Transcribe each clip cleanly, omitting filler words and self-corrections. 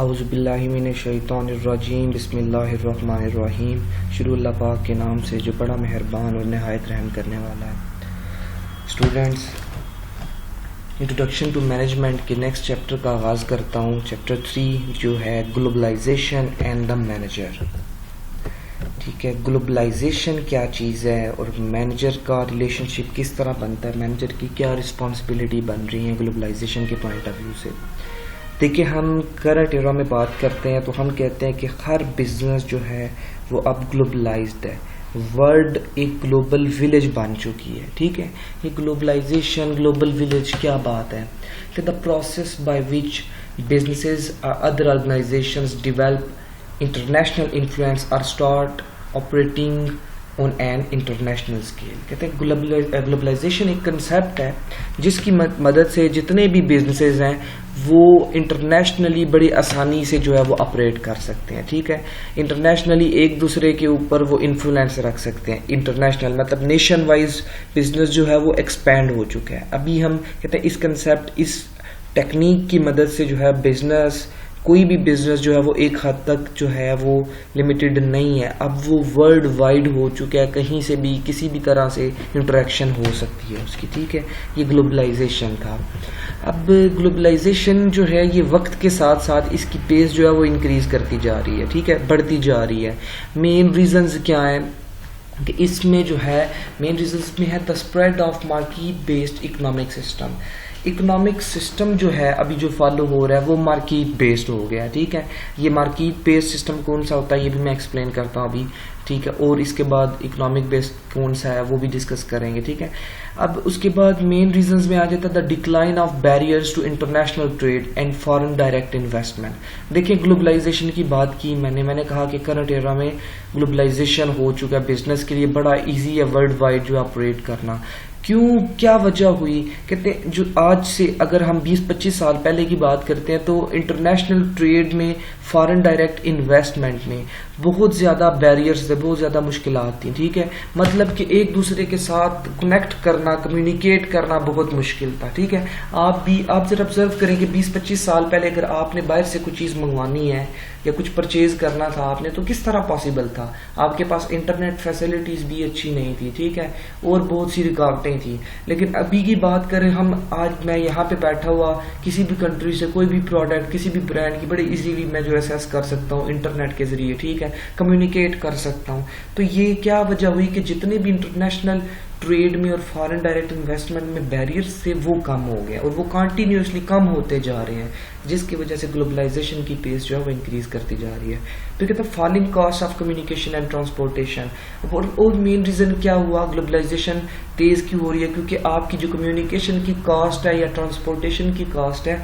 اعوذ باللہ من الشیطان الرجیم بسم اللہ الرحمن الرحیم. شروع اللہ پاک کے نام سے جو بڑا مہربان اور نہایت رحم کرنے والا ہے. اسٹوڈنٹس، انٹروڈکشن ٹو مینجمنٹ کے نیکسٹ چیپٹر کا آغاز کرتا ہوں. چیپٹر 3 جو ہے گلوبلائزیشن اینڈ دا مینیجر. ٹھیک ہے، گلوبلائزیشن کیا چیز ہے اور مینیجر کا ریلیشن شپ کس طرح بنتا ہے، مینیجر کی کیا رسپانسبلٹی بن رہی ہیں گلوبلائزیشن کے پوائنٹ آف ویو سے. دیکھیں، ہم کرنٹ ایرا میں بات کرتے ہیں تو ہم کہتے ہیں کہ ہر بزنس جو ہے وہ اب گلوبلائزڈ ہے. ورلڈ ایک گلوبل ولیج بن چکی ہے. ٹھیک ہے، یہ گلوبلائزیشن گلوبل ولیج کیا بات ہے کہ the process by which businesses اور other organizations develop international influence اور start operating on an international scale. کہتے ہیں گلوبلائزیشن ایک کنسیپٹ ہے جس کی مدد سے جتنے بھی بزنسز ہیں وہ انٹرنیشنلی بڑی آسانی سے جو ہے وہ آپریٹ کر سکتے ہیں. ٹھیک ہے، انٹرنیشنلی ایک دوسرے کے اوپر وہ انفلوئنس رکھ سکتے ہیں. انٹرنیشنل مطلب نیشن وائز بزنس جو ہے وہ ایکسپینڈ ہو چکا ہے. ابھی ہم کہتے ہیں اس کنسیپٹ، اس ٹیکنیک کی مدد سے جو ہے بزنس، کوئی بھی بزنس جو ہے وہ ایک حد تک جو ہے وہ لمیٹڈ نہیں ہے. اب وہ ورلڈ وائڈ ہو چکا ہے، کہیں سے بھی کسی بھی طرح سے انٹریکشن ہو سکتی ہے اس کی. ٹھیک ہے، یہ گلوبلائزیشن تھا. اب گلوبلائزیشن جو ہے یہ وقت کے ساتھ ساتھ اس کی پیس جو ہے وہ انکریز کرتی جا رہی ہے. ٹھیک ہے، بڑھتی جا رہی ہے. مین ریزنز کیا ہیں کہ اس میں جو ہے مین ریزنز میں ہے the spread of market based economic system. Economic system جو ہے ابھی جو فالو ہو رہا ہے وہ مارکیٹ بیسڈ ہو گیا. ٹھیک ہے، یہ مارکیٹ بیسڈ سسٹم کون سا ہوتا ہے یہ بھی میں ایکسپلین کرتا ہوں ابھی. ٹھیک ہے، اور اس کے بعد اکنامک بیسڈ کون سا ہے وہ بھی ڈسکس کریں گے. ٹھیک ہے، اب اس کے بعد مین ریزنز میں آ جاتا ہے the decline of barriers to international trade and foreign direct investment. دیکھیں، گلوبلائزیشن کی بات کی میں نے کہا کہ کرنٹ ایرا میں گلوبلائزیشن ہو چکا ہے، بزنس کے لیے بڑا ایزی ہے ورلڈ وائڈ جو آپریٹ کرنا. کیا وجہ ہوئی؟ کہتے ہیں جو آج سے اگر ہم 20-25 سال پہلے کی بات کرتے ہیں تو انٹرنیشنل ٹریڈ میں، فارن ڈائریکٹ انویسٹمنٹ میں بہت زیادہ بیریئرز تھے، بہت زیادہ مشکلات تھیں. ٹھیک ہے، مطلب کہ ایک دوسرے کے ساتھ کنیکٹ کرنا، کمیونیکیٹ کرنا بہت مشکل تھا. ٹھیک ہے، آپ ذرا آبزرو کریں کہ 20-25 سال پہلے اگر آپ نے باہر سے کچھ چیز منگوانی ہے یا کچھ پرچیز کرنا تھا آپ نے تو کس طرح پاسبل تھا؟ آپ کے پاس انٹرنیٹ فیسلٹیز بھی اچھی نہیں تھی. ٹھیک ہے، اور بہت سی رکاوٹیں تھیں. لیکن ابھی کی بات کریں ہم، آج میں یہاں پہ بیٹھا ہوا کسی بھی کنٹری سے کوئی بھی پروڈکٹ کسی بھی برانڈ کی بڑی ایزیلی میں جو ایسیس کر سکتا ہوں انٹرنیٹ کے ذریعے. ٹھیک ہے، کمیونیکیٹ کر سکتا ہوں. تو یہ کیا وجہ ہوئی کہ جتنے بھی انٹرنیشنل ٹریڈ میں اور فارن ڈائریکٹ انویسٹمنٹ میں بیریئرز سے وہ کم ہو گئے اور وہ کنٹینیوسلی کم ہوتے جا رہے ہیں، جس کی وجہ سے گلوبلائزیشن کی پیس جو ہے وہ انکریز کرتی جا رہی ہے. تو کہتے ہیں falling cost of communication and transportation. اور مین ریزن کیا ہوا گلوبلائزیشن تیز کیوں ہو رہی ہے؟ کیونکہ آپ کی جو کمیونیکیشن کی کاسٹ ہے یا ٹرانسپورٹیشن کی کاسٹ ہے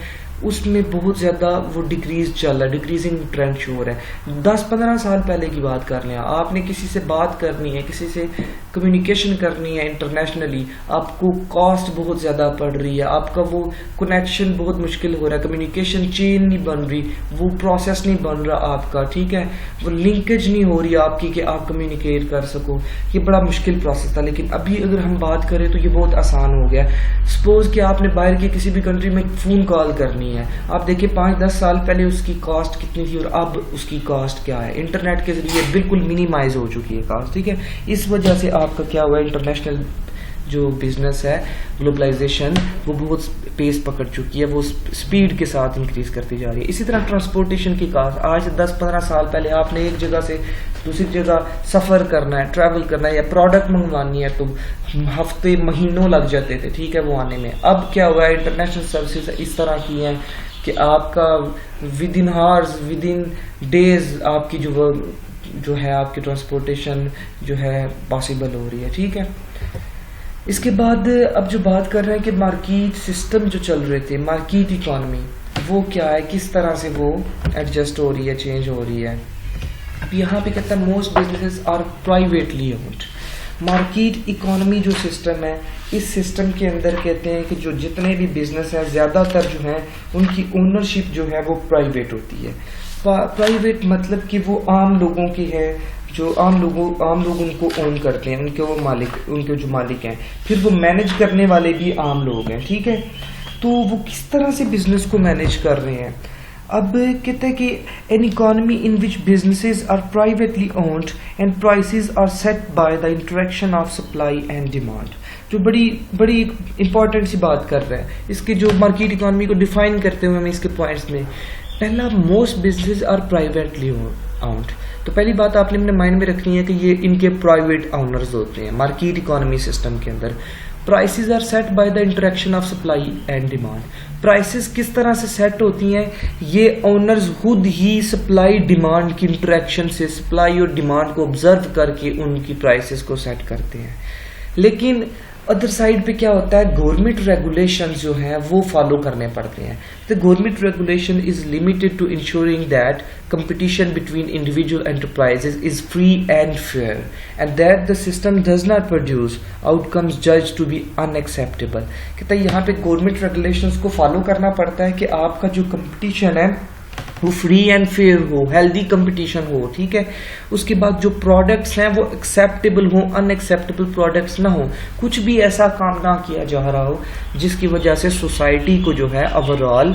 اس میں بہت زیادہ وہ ڈیکریز چل رہا ہے، ڈیکریزنگ ٹرینڈ شو ہو رہا ہے. 10-15 سال پہلے کی بات کر لیں، آپ نے کسی سے بات کرنی ہے، کسی سے کمیونیکیشن کرنی ہے انٹرنیشنلی، آپ کو کاسٹ بہت زیادہ پڑ رہی ہے، آپ کا وہ کنیکشن بہت مشکل ہو رہا ہے، کمیونیکیشن چین نہیں بن رہی، وہ پروسیس نہیں بن رہا آپ کا. ٹھیک ہے، وہ لنکیج نہیں ہو رہی آپ کی کہ آپ کمیونیکیٹ کر سکو. یہ بڑا مشکل پروسیس تھا. لیکن ابھی اگر ہم بات کریں تو یہ بہت آسان ہو گیا. سپوز کہ آپ نے باہر کی کسی بھی کنٹری میں فون کال کرنی ہے، آپ دیکھیں 5-10 سال پہلے اس کی کاسٹ کتنی تھی اور اب اس کی کاسٹ کیا ہے. انٹرنیٹ کے ذریعے بالکل منیمائز ہو چکی ہے کاسٹ. ٹھیک ہے، اس وجہ سے آپ کا کیا ہوا، انٹرنیشنل جو بزنس ہے گلوبلائزیشن وہ بہت پیس پکڑ چکی ہے، وہ سپیڈ کے ساتھ انکریز کرتی جا رہی ہے. اسی طرح ٹرانسپورٹیشن کی کاسٹ، آج سے 10-15 سال پہلے آپ نے ایک جگہ سے دوسری جگہ سفر کرنا ہے، ٹریول کرنا ہے یا پروڈکٹ منگوانی ہے تو ہفتے مہینوں لگ جاتے تھے. ٹھیک ہے، وہ آنے میں. اب کیا ہوا ہے، انٹرنیشنل سروسز اس طرح کی ہیں کہ آپ کا with in hours, with in days آپ کی جو ہے آپ کی ٹرانسپورٹیشن جو ہے پاسبل ہو رہی ہے. ٹھیک ہے، اس کے بعد اب جو بات کر رہے ہیں کہ مارکیٹ سسٹم جو چل رہے تھے، مارکیٹ اکانومی وہ کیا ہے، کس طرح سے وہ ایڈجسٹ ہو رہی ہے، چینج ہو رہی ہے. اب یہاں پہ کہتا ہے most businesses are privately owned. Market economy جو سسٹم ہے، اس سسٹم کے اندر کہتے ہیں کہ جو جتنے بھی بزنس ہیں زیادہ تر جو ہیں ان کی اونرشپ جو ہے وہ پرائیویٹ ہوتی ہے. پرائیویٹ مطلب کہ وہ عام لوگوں کی ہے، جو عام لوگ ان کو اون کرتے ہیں، ان کے جو مالک ہیں، پھر وہ مینیج کرنے والے بھی عام لوگ ہیں. ٹھیک ہے، تو وہ کس طرح سے بزنس کو مینیج کر رہے ہیں. اب کہتے ہیں کہ an economy in which businesses are privately owned and prices are set by the interaction of supply and demand. جو بڑی امپورٹنٹ سی بات کر رہا ہے اس کے جو مارکیٹ اکانومی کو ڈیفائن کرتے ہوئے ہمیں اس کے پوائنٹس میں پہلا most business are privately owned. تو پہلی بات آپ نے اپنے مائنڈ میں رکھنی ہے کہ یہ ان کے پرائیویٹ آنرز ہوتے ہیں. مارکیٹ اکانومی سسٹم کے اندر prices are set by the interaction of supply and demand. Prices کس طرح سے سیٹ ہوتی ہیں؟ یہ اونرز خود ہی سپلائی ڈیمانڈ کی انٹریکشن سے سپلائی اور ڈیمانڈ کو آبزرو کر کے ان کی پرائسز کو سیٹ کرتے ہیں. لیکن ادر سائڈ پہ کیا ہوتا ہے، گورنمنٹ ریگولیشنز جو ہیں وہ فالو کرنے پڑتے ہیں. The government regulation is limited to ensuring that competition between individual enterprises is free and fair and that the system does not produce outcomes judged to be unacceptable. کہتا ہے یہاں پہ گورنمنٹ ریگولیشنز کو follow کرنا پڑتا ہے کہ آپ کا جو کمپٹیشن ہے وہ فری اینڈ فیئر ہو، ہیلدی کمپٹیشن ہو. ٹھیک ہے، اس کے بعد جو پروڈکٹس ہیں وہ ایکسیپٹیبل ہوں، ان ایکسیپٹیبل پروڈکٹس نہ ہوں. کچھ بھی ایسا کام نہ کیا جا رہا ہو جس کی وجہ سے سوسائٹی کو جو ہے اوور آل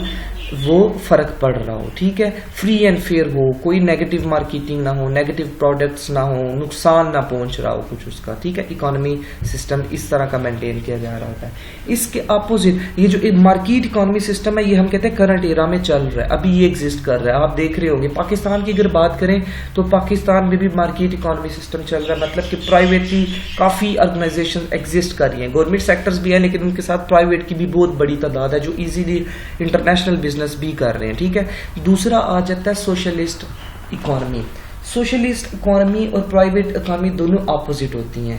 وہ فرق پڑ رہا ہو. ٹھیک ہے، فری اینڈ فیئر ہو، کوئی نیگیٹو مارکیٹنگ نہ ہو، نیگیٹو پروڈکٹس نہ ہو، نقصان نہ پہنچ رہا ہو کچھ اس کا. ٹھیک ہے، اکانومی سسٹم اس طرح کا مینٹین کیا جا رہا ہوتا ہے. اس کے اپوزٹ یہ جو مارکیٹ اکانومی سسٹم ہے یہ ہم کہتے ہیں کرنٹ ایرا میں چل رہا ہے، ابھی یہ ایگزسٹ کر رہا ہے. آپ دیکھ رہے ہوں گے پاکستان کی اگر بات کریں تو پاکستان میں بھی مارکیٹ اکانومی سسٹم چل رہا ہے، مطلب کہ پرائیویٹلی کافی آرگنائزیشن ایگزسٹ کر رہی ہیں. گورنمنٹ سیکٹرز بھی ہیں لیکن ان کے ساتھ پرائیویٹ کی بھی بہت بڑی تعداد ہے جو ایزیلی انٹرنیشنل بزنس بھی کر رہے ہیں. ٹھیک ہے، دوسرا آ جاتا ہے سوشلسٹ اکانومی. سوشلسٹ اکانومی اور پرائیویٹ اکانومی دونوں اپوزٹ ہوتی ہیں.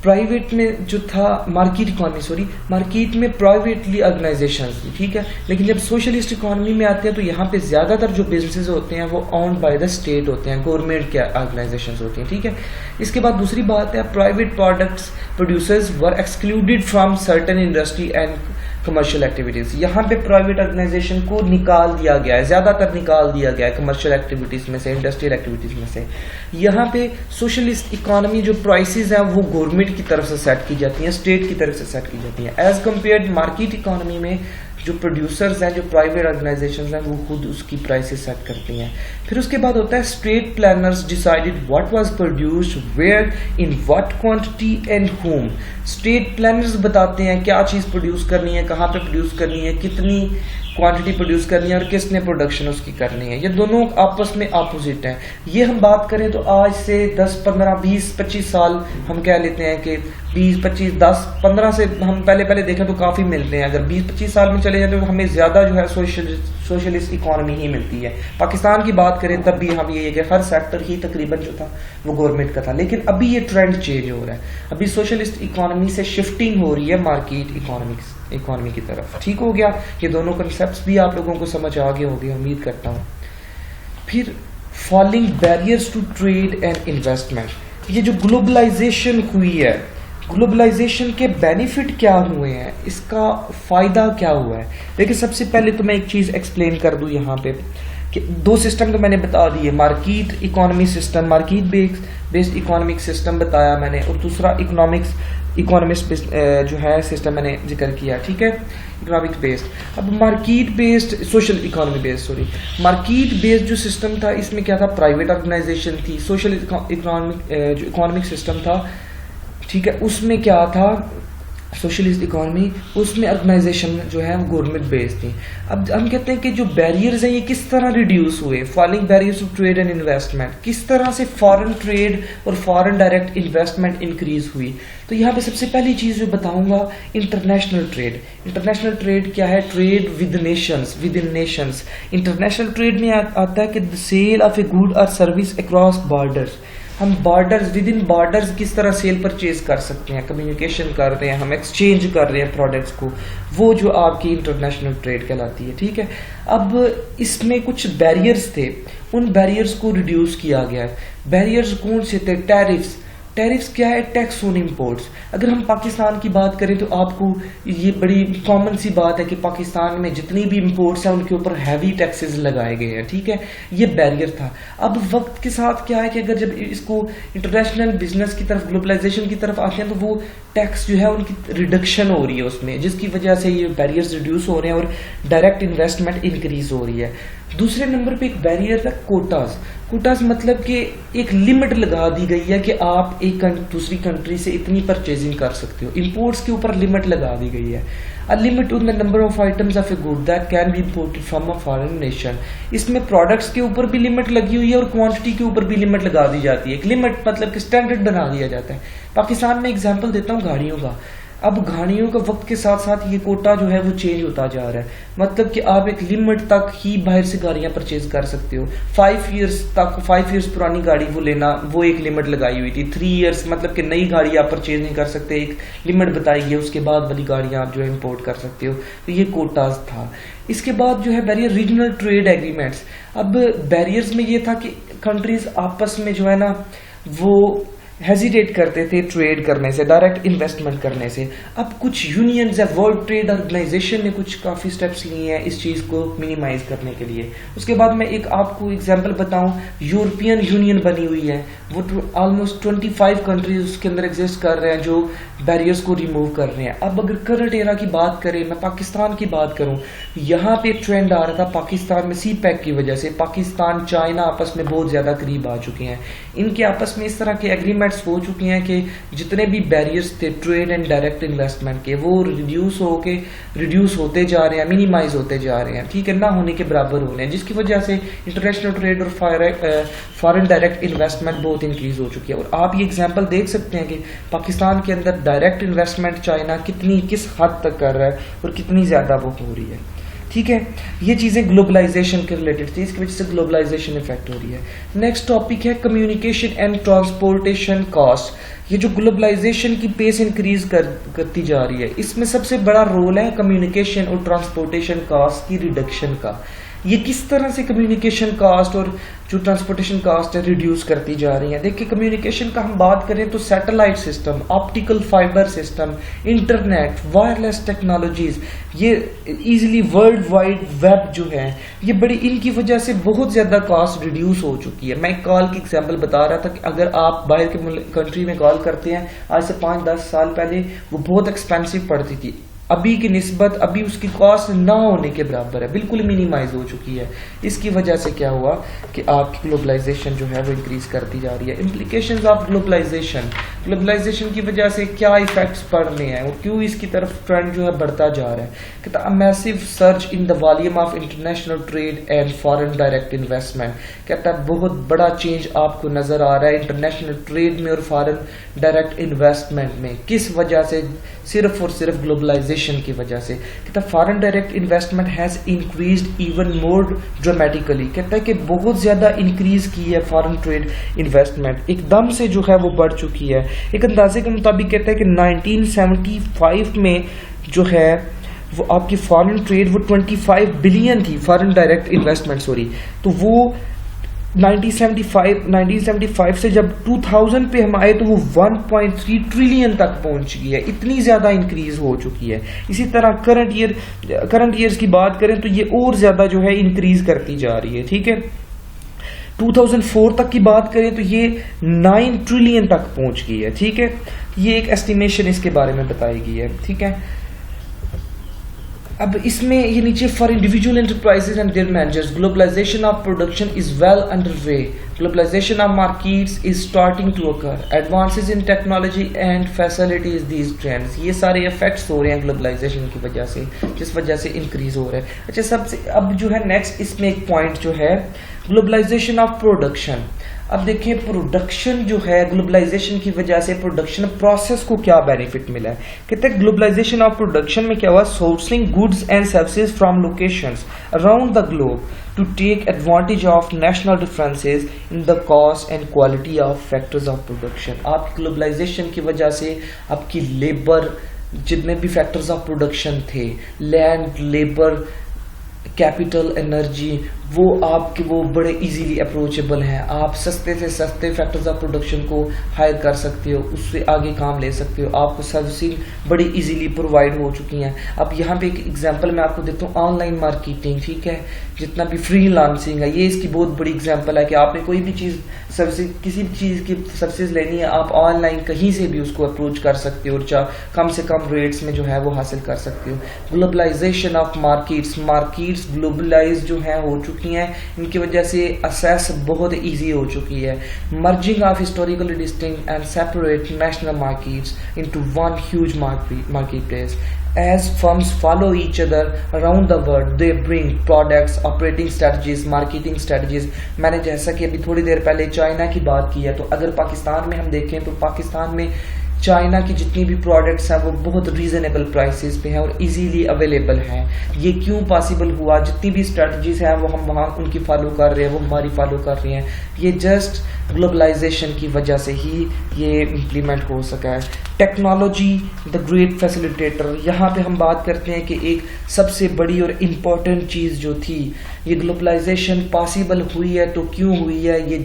پرائیویٹ میں جو تھا مارکیٹ میں پرائیویٹلی آرگنائزیشنز تھی. ٹھیک ہے، لیکن جب سوشلسٹ اکانومی میں آتے ہیں تو یہاں پہ زیادہ تر جو بزنسز ہوتے ہیں وہ اونڈ بائی دا اسٹیٹ ہوتے ہیں، گورنمنٹ کے آرگنائزیشنز ہوتی ہیں. ٹھیک ہے، اس کے بعد دوسری بات ہے private products producers were excluded from certain industry and commercial activities. یہاں پہ پرائیویٹ آرگنائزیشن کو نکال دیا گیا ہے، زیادہ تر نکال دیا گیا ہے کمرشل ایکٹیویٹیز میں سے، انڈسٹریل ایکٹیویٹیز میں سے. یہاں پہ سوشلسٹ اکانومی جو پرائسز ہیں وہ گورنمنٹ کی طرف سے سیٹ کی جاتی ہیں، اسٹیٹ کی طرف سے سیٹ کی جاتی ہیں، ایز کمپیئرڈ مارکیٹ اکانومی میں جو پروڈیوسرز ہیں، جو پرائیویٹ آرگنائزیشنز ہیں وہ خود اس کی پرائسز سیٹ کرتی ہیں. پھر اس کے بعد ہوتا ہے state planners decided what was produced where in what quantity and home. State planners بتاتے ہیں کیا چیز پروڈیوس کرنی ہے، کہاں پہ پروڈیوس کرنی ہے، کتنی کوانٹٹی پروڈیوس کرنی ہے اور کس نے پروڈکشن اس کی کرنی ہے. یہ دونوں آپس میں اپوزٹ ہیں. یہ ہم بات کریں تو آج سے 10 15 20 25 سال ہم کہہ لیتے ہیں کہ 20 25 10 15 سے ہم پہلے دیکھیں تو کافی ملتے ہیں. اگر 20 25 سال میں چلے جائیں تو ہمیں زیادہ جو ہے سوشلسٹ اکانومی ہی ملتی ہے. پاکستان کی بات کریں تب بھی ہم یہ کہ ہر سیکٹر ہی تقریباً جو تھا وہ گورنمنٹ کا تھا. لیکن ابھی یہ ٹرینڈ چینج ہو رہا ہے، ابھی سوشلسٹ اکانومی سے شفٹنگ ہو رہی ہے مارکیٹ اکانومی کی طرف. ٹھیک ہو گیا، یہ دونوں کنسیپٹس بھی آپ لوگوں کو سمجھ آ گئے ہوں گے امید کرتا ہوں. پھر falling barriers to trade and investment. یہ جو گلوبلائزیشن ہوئی ہے، گلوبلائزیشن کے بینیفٹ کیا ہوئے ہیں، اس کا فائدہ کیا ہوا ہے. لیکن سب سے پہلے تو میں ایک چیز ایکسپلین کر دوں یہاں پہ کہ دو سسٹم تو میں نے بتا دیے، market economy system, market based economic system بتایا میں نے، اور دوسرا اکانومکس جو ہے سسٹم میں نے ذکر کیا. ٹھیک ہے، اکنامک بیسڈ. اب market based social economy based market based جو سسٹم تھا اس میں کیا تھا، پرائیویٹ آرگنائزیشن تھی. سوشل جو اکانومک سسٹم تھا، ٹھیک ہے، اس میں کیا تھا، سوشلسٹ اکانومی، اس میں آرگنائزیشن جو ہے وہ گورنمنٹ بیسڈ تھی. اب ہم کہتے ہیں کہ جو بیریئرز ہیں یہ کس طرح ریڈیوس ہوئے، falling barriers to trade and investment, کس طرح سے فارن ٹریڈ اور فارن ڈائریکٹ انویسٹمنٹ انکریز ہوئی. تو یہاں پہ سب سے پہلی چیز جو بتاؤں گا، انٹرنیشنل ٹریڈ. انٹرنیشنل ٹریڈ کیا ہے؟ Trade with nations, with in nations. International trade میں آتا ہے کہ the sale of a good or service across borders. ہم بارڈرز، ود ان بارڈرز کس طرح سیل پرچیز کر سکتے ہیں، کمیونیکیشن کر رہے ہیں، ہم ایکسچینج کر رہے ہیں پروڈکٹس کو، وہ جو آپ کی انٹرنیشنل ٹریڈ کہلاتی ہے. ٹھیک ہے، اب اس میں کچھ بیریئرز تھے، ان بیریئرز کو ریڈیوس کیا گیا ہے. بیریئرز کون سے تھے؟ ٹیرفس. ٹیرفس کیا ہے؟ ٹیکس آن امپورٹس. اگر ہم پاکستان کی بات کریں تو آپ کو یہ بڑی کامن سی بات ہے کہ پاکستان میں جتنی بھی امپورٹس ہیں ان کے اوپر ہیوی ٹیکسز لگائے گئے ہیں. ٹھیک ہے، یہ بیریئر تھا. اب وقت کے ساتھ کیا ہے کہ اگر جب اس کو انٹرنیشنل بزنس کی طرف، گلوبلائزیشن کی طرف آتے ہیں تو وہ ٹیکس جو ہے ان کی ریڈکشن ہو رہی ہے اس میں، جس کی وجہ سے یہ بیریئرز ریڈیوس ہو رہے ہیں اور ڈائریکٹ انویسٹمنٹ انکریز ہو رہی ہے. دوسرے نمبر پہ ایک بیریئر تھا کوٹاز. کوٹاز مطلب کہ ایک لمٹ لگا دی گئی ہے کہ آپ ایک دوسری کنٹری سے اتنی پرچیزنگ کر سکتے ہو. امپورٹس کے اوپر لمٹ لگا دی گئی ہے. A limit on the number of items of a good that can be imported from a foreign nation. اس میں پروڈکٹس کے اوپر بھی لمٹ لگی ہوئی ہے اور کوانٹٹی کے اوپر بھی لمٹ لگا دی جاتی ہے. ایک لمٹ مطلب کہ اسٹینڈرڈ بنا دیا جاتا ہے. پاکستان میں ایگزامپل دیتا ہوں گاڑیوں کا. اب گاڑیوں کا وقت کے ساتھ ساتھ یہ کوٹا جو ہے وہ چینج ہوتا جا رہا ہے. مطلب کہ آپ ایک لمٹ تک ہی باہر سے گاڑیاں پرچیز کر سکتے ہو. 5 ایئرس پرانی گاڑی وہ لینا, وہ ایک لمٹ لگائی ہوئی تھی. 3 ایئرس مطلب کہ نئی گاڑی آپ پرچیز نہیں کر سکتے, ایک لمٹ بتائی گئی, اس کے بعد والی گاڑیاں آپ جو ہے امپورٹ کر سکتے ہو. تو یہ کوٹاز تھا. اس کے بعد جو ہے بیریئر ریجنل ٹریڈ ایگریمنٹس. اب بیریئرز میں یہ تھا کہ کنٹریز آپس میں جو ہے نا وہ ہیزیٹیٹ کرتے تھے ٹریڈ کرنے سے, ڈائریکٹ انویسٹمنٹ کرنے سے. اب کچھ یونینز ہے, ورلڈ ٹریڈ آرگنائزیشن نے کچھ کافی سٹیپس لیے ہیں اس چیز کو منیمائز کرنے کے لیے. اس کے بعد میں ایک آپ کو ایگزامپل بتاؤں, یورپین یونین بنی ہوئی ہے, وہ آلموسٹ 25 کنٹریز اس کے اندر ایگزسٹ کر رہے ہیں جو بیریئرز کو ریموو کر رہے ہیں. اب اگر کرنٹ ایرا کی بات کریں, میں پاکستان کی بات کروں, یہاں پہ ایک ٹرینڈ آ رہا تھا پاکستان میں سی پیک کی وجہ سے. پاکستان چائنا آپس میں بہت زیادہ قریب آ چکے ہیں. ان کے آپس میں اس طرح کے ایگریمنٹس ہو چکی ہیں کہ جتنے بھی بیریئرز تھے ٹریڈ اینڈ ڈائریکٹ انویسٹمنٹ کے, وہ ریڈیوس ہوتے جا رہے ہیں, منیمائز ہوتے جا رہے ہیں, ٹھیک ہے, نہ ہونے کے برابر ہو رہے ہیں, جس کی وجہ سے انٹرنیشنل ٹریڈ اور فارن ڈائریکٹ انویسٹمنٹ بہت انکریز ہو چکی ہے. اور آپ یہ ایگزامپل دیکھ سکتے ہیں کہ پاکستان کے اندر ڈائریکٹ انویسٹمنٹ چائنا کس حد تک کر رہا ہے اور کتنی زیادہ وہ ہو رہی ہے. ٹھیک ہے, یہ چیزیں گلوبلائزیشن کے ریلیٹڈ تھی, اس کی وجہ سے گلوبلائزیشن افیکٹ ہو رہی ہے. نیکسٹ ٹاپک ہے کمیونیکیشن اینڈ ٹرانسپورٹیشن کاسٹ. یہ جو گلوبلائزیشن کی پیس انکریز کرتی جا رہی ہے, اس میں سب سے بڑا رول ہے کمیونیکیشن اور ٹرانسپورٹیشن کاسٹ کی ریڈکشن کا. یہ کس طرح سے کمیونیکیشن کاسٹ اور جو ٹرانسپورٹیشن کاسٹ ہے ریڈیوس کرتی جا رہی ہیں. دیکھیں کمیونیکیشن کا ہم بات کریں تو satellite system, optical fibre system, internet, wireless technologies, یہ ایزیلی ورلڈ وائڈ ویب جو ہے, یہ بڑی ان کی وجہ سے بہت زیادہ کاسٹ ریڈیوس ہو چکی ہے. میں کال کی ایگزامپل بتا رہا تھا کہ اگر آپ باہر کے کنٹری میں کال کرتے ہیں, آج سے 5-10 سال پہلے وہ بہت ایکسپینسو پڑتی تھی. ابھی کی نسبت ابھی اس کی کاسٹ نہ ہونے کے برابر ہے, بالکل منیمائز ہو چکی ہے. اس کی وجہ سے کیا ہوا کہ آپ کی گلوبلائزیشن جو ہے وہ انکریز کرتی جا رہی ہے. امپلیکیشنز آف گلوبلائزیشن کی وجہ سے کیا ایفیکٹس پڑ رہے ہیں اور کیوں اس کی طرف ٹرینڈ جو ہے بڑھتا جا رہا ہے. کہتا ہے massive surge in the volume of international trade and foreign direct investment. کہتا ہے بہت بڑا چینج آپ کو نظر آ رہا ہے انٹرنیشنل ٹریڈ میں اور فارن ڈائریکٹ انویسٹمنٹ میں. کس وجہ سے؟ صرف اور صرف گلوبلائزیشن کی وجہ سے. کہتا ہے foreign direct investment has increased even more dramatically. کہتا ہے کہ بہت زیادہ انکریز کی ہے فارن ٹریڈ انویسٹمنٹ, ایک دم سے جو ہے وہ بڑھ چکی ہے. ایک اندازے کے مطابق کہتا ہے کہ 1975 میں جو ہے وہ آپ کی فارن ٹریڈ وہ 25 بلین تھی, فارن ڈائریکٹ انویسٹمنٹ تو وہ 1975 سے جب 2000 پہ ہم آئے تو وہ 1.3 ٹریلین تک پہنچ گئی ہے. اتنی زیادہ انکریز ہو چکی ہے. اسی طرح کرنٹ ایئرز کی بات کریں تو یہ اور زیادہ جو ہے انکریز کرتی جا رہی ہے. ٹھیک ہے, 2004 تک کی بات کریں تو یہ 9 ٹریلین تک پہنچ گئی ہے. ٹھیک ہے, یہ ایک ایسٹیمیشن اس کے بارے میں بتائی گئی ہے. ٹھیک ہے, اب اس میں یہ نیچے far individual enterprises and their managers globalisation of production is well under way. Globalisation of markets is starting to occur. Advances in technology and facilities these trends. یہ سارے افیکٹس ہو رہے ہیں گلوبلائزیشن کی وجہ سے, جس وجہ سے انکریز ہو رہا ہے. اچھا, سب سے اب جو ہے نیکسٹ اس میں ایک پوائنٹ جو ہے گلوبلائزیشن آف پروڈکشن. اب دیکھیں پروڈکشن جو ہے گلوبلائزیشن کی وجہ سے پروڈکشن پروسیس کو کیا بینیفٹ ملا ہے. کہتے ہیں گلوبلائزیشن آف پروڈکشن میں کیا ہوا, sourcing goods and services from locations around the globe to take advantage of national differences in the cost and quality of factors of production. آپ گلوبلائزیشن کی وجہ سے آپ کی لیبر, جتنے بھی فیکٹرز آف پروڈکشن تھے, لینڈ, لیبر, کیپٹل, انرجی, وہ آپ کے وہ بڑے ایزیلی اپروچیبل ہیں. آپ سستے سے سستے فیکٹرز آف پروڈکشن کو ہائر کر سکتے ہو, اس سے آگے کام لے سکتے ہو. آپ کو سروسنگ بڑی ایزیلی پرووائڈ ہو چکی ہیں. اب یہاں پہ ایک ایگزامپل میں آپ کو دیتا ہوں, آن لائن مارکیٹنگ. ٹھیک ہے, جتنا بھی فری لانسنگ ہے, یہ اس کی بہت بڑی ایگزامپل ہے کہ آپ نے کوئی بھی چیز سروسز, کسی بھی چیز کی سروسز لینی ہے, آپ آن لائن کہیں سے بھی اس کو اپروچ کر سکتے ہو اور کم سے کم ریٹس میں جو ہے وہ حاصل کر سکتے ہو. Globalization of markets markets globalize جو ہیں ہو چکی ہیں, ان کی وجہ سے اسیس بہت ایزی ہو چکی ہے. Merging of historically distinct and separate national markets into one huge market place. As firms follow each other around the world, they bring products, operating strategies, marketing strategies. میں نے جیسا کہ ابھی تھوڑی دیر پہلے چائنا کی بات کی ہے, تو اگر پاکستان میں ہم دیکھیں تو پاکستان میں چائنا کی جتنی بھی پروڈکٹس ہیں وہ بہت ریزنیبل پرائسز پہ ہیں اور ایزیلی اویلیبل ہیں. یہ کیوں پاسبل ہوا؟ جتنی بھی اسٹریٹجیز ہیں وہ ہم وہاں ان کی فالو کر رہے ہیں, وہ ہماری فالو کر رہے ہیں. یہ جسٹ گلوبلائزیشن کی وجہ سے ہی یہ امپلیمنٹ ہو سکا ہے. Technology the great facilitator. یہاں پہ ہم بات کرتے ہیں کہ ایک سب سے بڑی اور امپورٹنٹ چیز جو تھی, یہ گلوبلائزیشن پاسبل ہوئی ہے تو کیوں ہوئی ہے؟ یہ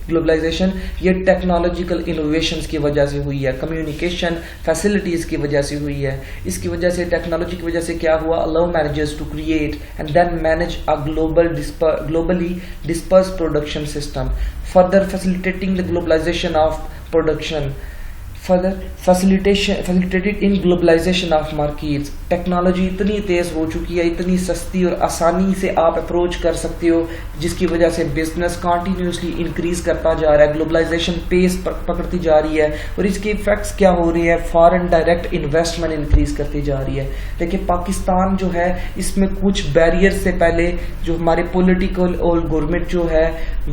گلوبلائزیشن یہ ٹیکنالوجیکل انوویشنز کی وجہ سے ہوئی ہے, کمیونیکیشن فیسلٹیز کی وجہ سے ہوئی ہے. اس کی وجہ سے, ٹیکنالوجی کی وجہ سے کیا ہوا؟ allow managers to create and then manage a globally dispersed production system, further facilitating the globalization of production. Further facilitated in globalization of markets. Technology اتنی تیز ہو چکی ہے, اتنی سستی اور آسانی سے آپ اپروچ کر سکتے ہو, جس کی وجہ سے بزنس کنٹینیوسلی انکریز کرتا جا رہا ہے, گلوبلائزیشن پیس پکڑتی جا رہی ہے. اور اس کے ایفیکٹس کیا ہو رہے ہیں؟ فارن ڈائریکٹ انویسٹمنٹ انکریز کرتی جا رہی ہے. لیکن پاکستان جو ہے اس میں کچھ بیریئر سے پہلے جو ہمارے پولیٹیکل اور گورنمنٹ جو ہے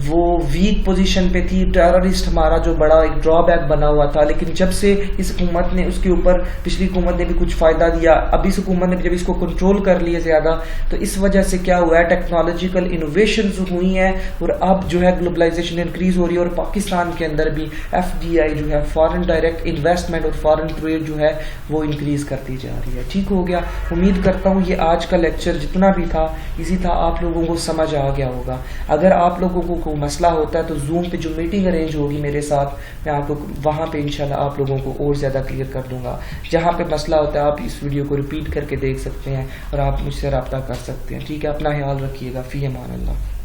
وہ ویک پوزیشن پہ تھی. ٹیررسٹ ہمارا جو بڑا ایک ڈرا بیک بنا ہوا تھا, لیکن جب سے اس حکومت نے اس کے اوپر, پچھلی حکومت نے بھی کچھ فائدہ دیا, اب اس حکومت نے جب اس کو کنٹرول کر لیا زیادہ, تو اس وجہ سے کیا ہوا ہے؟ ٹیکنالوجیکل انوویشنز ہوئی ہیں اور اب جو ہے گلوبلائزیشن انکریز ہو رہی ہے. اور پاکستان کے اندر بھی FDI جو ہے فارن ڈائریکٹ انویسٹمنٹ اور فارن ٹریڈ جو ہے وہ انکریز کرتی جا رہی ہے. ٹھیک ہو گیا. امید کرتا ہوں یہ آج کا لیکچر جتنا بھی تھا اسی تھا, آپ لوگوں کو سمجھ آ گیا ہوگا. اگر آپ لوگوں کو کوئی مسئلہ ہوتا ہے تو زوم پہ جو میٹنگ ارینج ہوگی میرے ساتھ, میں آپ کو وہاں پہ انشاءاللہ آپ لوگوں کو اور زیادہ کلیئر کر دوں گا. جہاں پہ مسئلہ ہوتا ہے آپ اس ویڈیو کو ریپیٹ کر کے دیکھ سکتے ہیں اور آپ مجھ سے رابطہ کر سکتے ہیں. ٹھیک ہے, اپنا خیال رکھیے گا. فی امان اللہ.